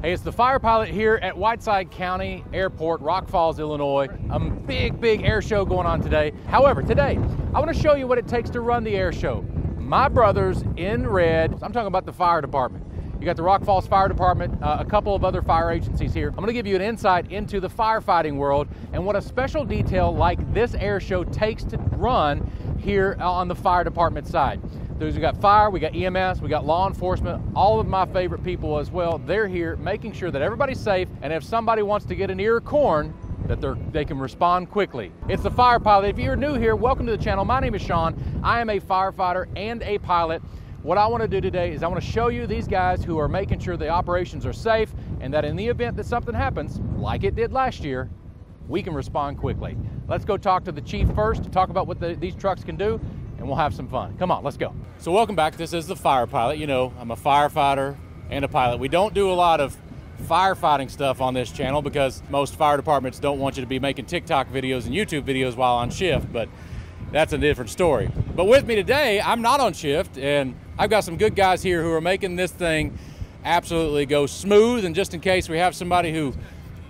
Hey, it's the fire pilot here at Whiteside County Airport, Rock Falls, Illinois. A big air show going on today. However, today, I want to show you what it takes to run the air show. My brothers in red, I'm talking about the fire department. You got the Rock Falls Fire Department, a couple of other fire agencies here. I'm going to give you an insight into the firefighting world and what a special detail like this air show takes to run here on the fire department side. We got fire, we got EMS, we got law enforcement, all of my favorite people as well. They're here making sure that everybody's safe, and if somebody wants to get an ear of corn, that they can respond quickly. It's the fire pilot. If you're new here, welcome to the channel. My name is Sean. I am a firefighter and a pilot. What I want to do today is I want to show you these guys who are making sure the operations are safe, and that in the event that something happens, like it did last year, we can respond quickly. Let's go talk to the chief first to talk about what these trucks can do, and we'll have some fun. Come on, let's go. So welcome back. This is the fire pilot. You know, I'm a firefighter and a pilot. We don't do a lot of firefighting stuff on this channel because most fire departments don't want you to be making TikTok videos and YouTube videos while on shift, but that's a different story. But with me today, I'm not on shift, and I've got some good guys here who are making this thing absolutely go smooth. And just in case we have somebody who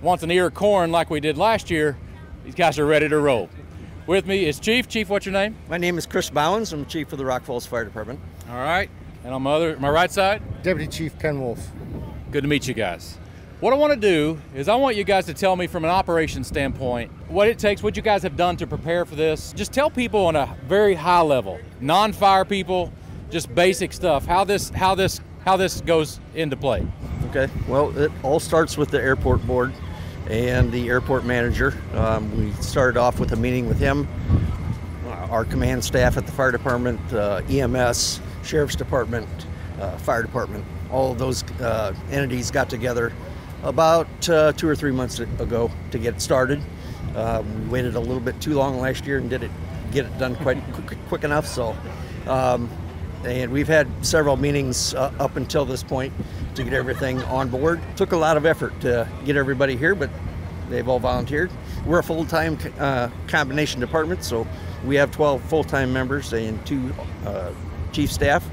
wants an ear of corn like we did last year, these guys are ready to roll. With me is Chief. Chief, what's your name? My name is Chris Bowens. I'm Chief of the Rock Falls Fire Department. All right. And on my right side? Deputy Chief Ken Wolf. Good to meet you guys. What I want to do is I want you guys to tell me from an operations standpoint what it takes, what you guys have done to prepare for this. Just tell people on a very high level, non-fire people, just basic stuff, how this goes into play. Okay. Well, it all starts with the airport board and the airport manager. We started off with a meeting with him, our command staff at the fire department, EMS, sheriff's department, fire department. All of those entities got together about 2 or 3 months ago to get it started. We waited a little bit too long last year and get it done quite quick enough. So, and we've had several meetings up until this point to get everything on board. Took a lot of effort to get everybody here, but they've all volunteered. We're a full-time combination department, so we have 12 full-time members and 2 chief staff.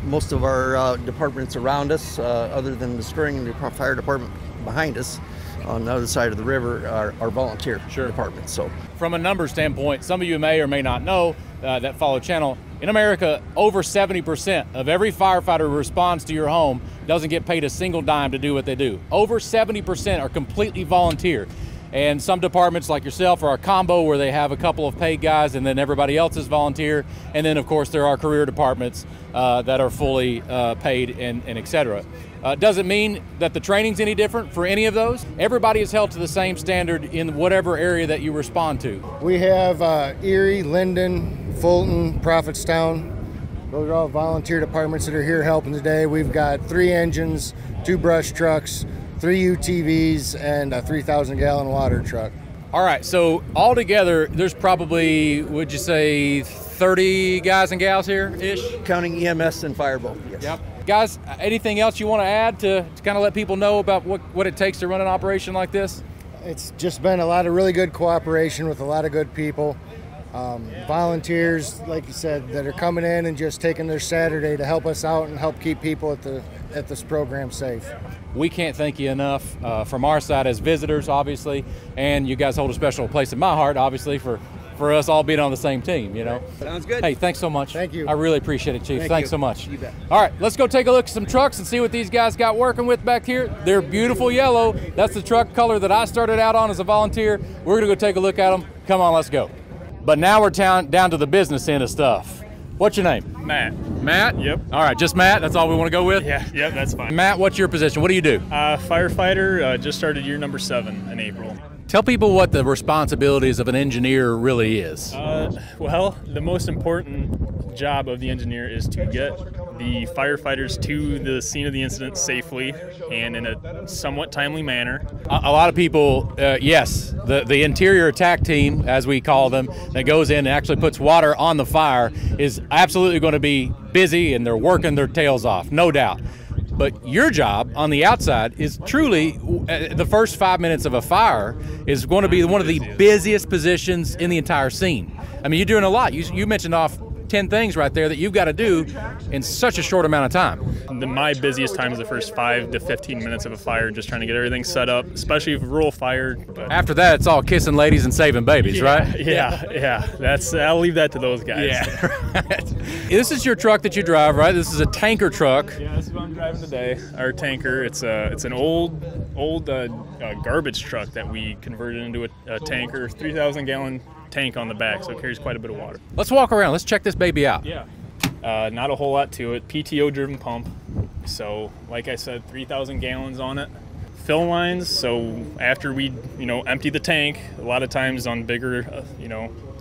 Most of our departments around us, other than the Spring and the fire department behind us on the other side of the river, are volunteer departments. So, from a number standpoint, some of you may or may not know that follow channel. In America, over 70% of every firefighter who responds to your home doesn't get paid a single dime to do what they do. Over 70% are completely volunteer. And some departments like yourself are a combo where they have a couple of paid guys and then everybody else is volunteer. And then of course there are career departments that are fully paid and et cetera. Doesn't mean that the training's any different for any of those. Everybody is held to the same standard in whatever area that you respond to. We have Erie, Linden, Fulton, Prophetstown. Those are all volunteer departments that are here helping today. We've got 3 engines, 2 brush trucks, 3 UTVs, and a 3,000-gallon water truck. All right, so altogether, there's probably, would you say, 30 guys and gals here-ish? Counting EMS and fire both, yes. Yep. Guys, anything else you want to add to kind of let people know about what it takes to run an operation like this? It's just been a lot of really good cooperation with a lot of good people. Volunteers, like you said, that are coming in and just taking their Saturday to help us out and help keep people at this program safe. We can't thank you enough from our side as visitors, obviously, and you guys hold a special place in my heart, obviously, for us all being on the same team, you know. Sounds good. Hey, thanks so much. Thank you. I really appreciate it, Chief. Thanks so much. You bet. All right, let's go take a look at some trucks and see what these guys got working with back here. They're beautiful yellow. That's the truck color that I started out on as a volunteer. We're gonna go take a look at them. Come on, let's go. But now we're down to the business end of stuff. What's your name? Matt. Matt? Yep. All right, just Matt, that's all we want to go with? Yeah, that's fine. Matt, what's your position? What do you do? Firefighter, just started year number 7 in April. Tell people what the responsibilities of an engineer really is. Well, the most important job of the engineer is to get the firefighters to the scene of the incident safely and in a somewhat timely manner. A lot of people, yes, the interior attack team, as we call them, that goes in and actually puts water on the fire is absolutely going to be busy, and they're working their tails off, no doubt. But your job on the outside is truly, the first 5 minutes of a fire is going to be one of the busiest positions in the entire scene. I mean, you're doing a lot. You mentioned off 10 things right there that you've got to do in such a short amount of time. My busiest time is the first 5 to 15 minutes of a fire, just trying to get everything set up, especially if rural fire. But after that, it's all kissing ladies and saving babies, right? Yeah. I'll leave that to those guys. Yeah. This is your truck that you drive, right? This is a tanker truck. Yeah, this is what I'm driving today. Our tanker. It's an old garbage truck that we converted into a tanker, 3,000 gallon tank on the back, so it carries quite a bit of water. Let's walk around. Let's check this baby out. Yeah. Not a whole lot to it. PTO driven pump. So like I said, 3,000 gallons on it. Fill lines. So after we empty the tank, a lot of times on bigger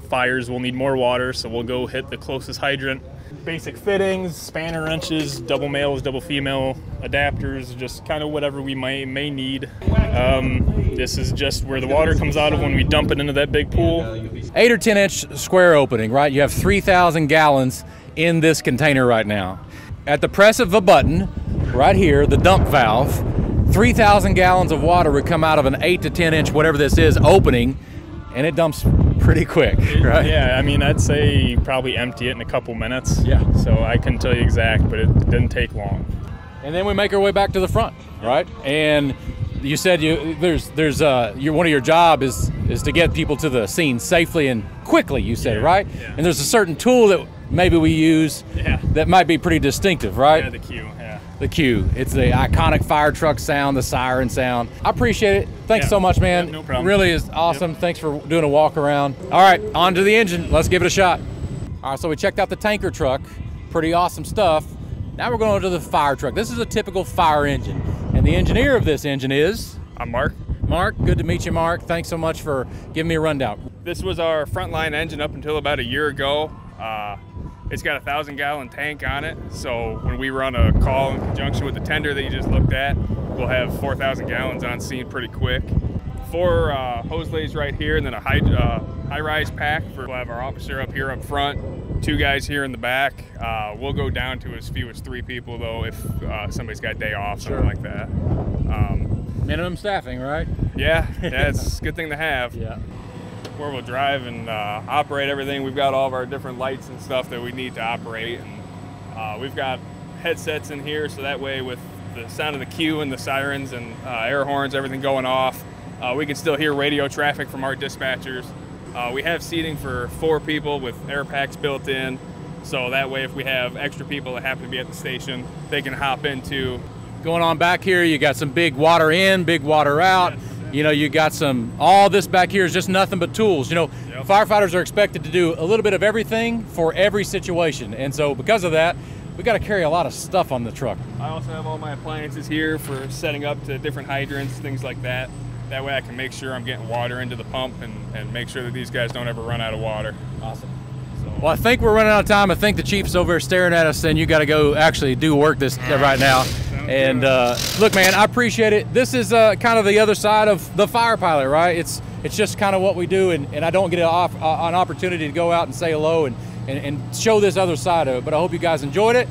fires we'll need more water, so we'll go hit the closest hydrant. Basic fittings, spanner wrenches, double males, double female adapters, just kind of whatever we may need. This is just where the water comes out of when we dump it into that big pool. 8 or 10 inch square opening, right? You have 3,000 gallons in this container right now. At the press of a button, right here, the dump valve, 3,000 gallons of water would come out of an 8 to 10 inch, whatever this is, opening, and it dumps pretty quick, right? Yeah, I mean, I'd say probably empty it in a couple minutes. Yeah. So I couldn't tell you exact, but it didn't take long. And then we make our way back to the front, right? And you said one of your job is to get people to the scene safely and quickly, you said, right? Yeah. And there's a certain tool that maybe we use that might be pretty distinctive, right? Yeah, the cue, yeah. The cue. It's the iconic fire truck sound, the siren sound. I appreciate it. Thanks so much, man. Yeah, no problem. Really is awesome. Thanks for doing a walk around. All right, on to the engine. Let's give it a shot. All right, so we checked out the tanker truck. Pretty awesome stuff. Now we're going to the fire truck. This is a typical fire engine. And the engineer of this engine is? I'm Mark. Mark, good to meet you, Mark. Thanks so much for giving me a rundown. This was our frontline engine up until about a year ago. It's got a 1,000-gallon tank on it, so when we run a call in conjunction with the tender that you just looked at, we'll have 4,000 gallons on scene pretty quick. 4 hose lays right here, and then a high-rise pack. We'll have our officer up here up front, 2 guys here in the back. We'll go down to as few as 3 people, though, if somebody's got a day off, something like that. Minimum staffing, right? Yeah, it's a good thing to have. Yeah. Where we'll drive and operate everything. We've got all of our different lights and stuff that we need to operate, and we've got headsets in here, so that way with the sound of the cue and the sirens and air horns, everything going off, we can still hear radio traffic from our dispatchers. We have seating for 4 people with air packs built in, so that way if we have extra people that happen to be at the station, they can hop into. Going on back here, you got some big water in, big water out. Yes. You got all this back here is just nothing but tools. Firefighters are expected to do a little bit of everything for every situation. And so because of that, we got to carry a lot of stuff on the truck. I also have all my appliances here for setting up to different hydrants, things like that. That way I can make sure I'm getting water into the pump and make sure that these guys don't ever run out of water. Awesome. Well, I think we're running out of time. I think the chief's over there staring at us, and you got to go actually do work right now. And look, man, I appreciate it. This is kind of the other side of the fire pilot, right? It's just kind of what we do, and I don't get an opportunity to go out and say hello and show this other side of it. But I hope you guys enjoyed it.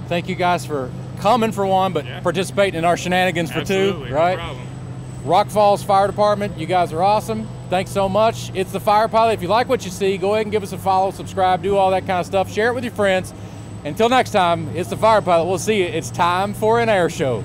Thank you guys for coming for one, but participating in our shenanigans for 2, right? No problem. Rock Falls Fire Department, you guys are awesome. Thanks so much. It's the Fire Pilot. If you like what you see, go ahead and give us a follow, subscribe, do all that kind of stuff. Share it with your friends. Until next time, it's the Fire Pilot. We'll see you. It's time for an air show.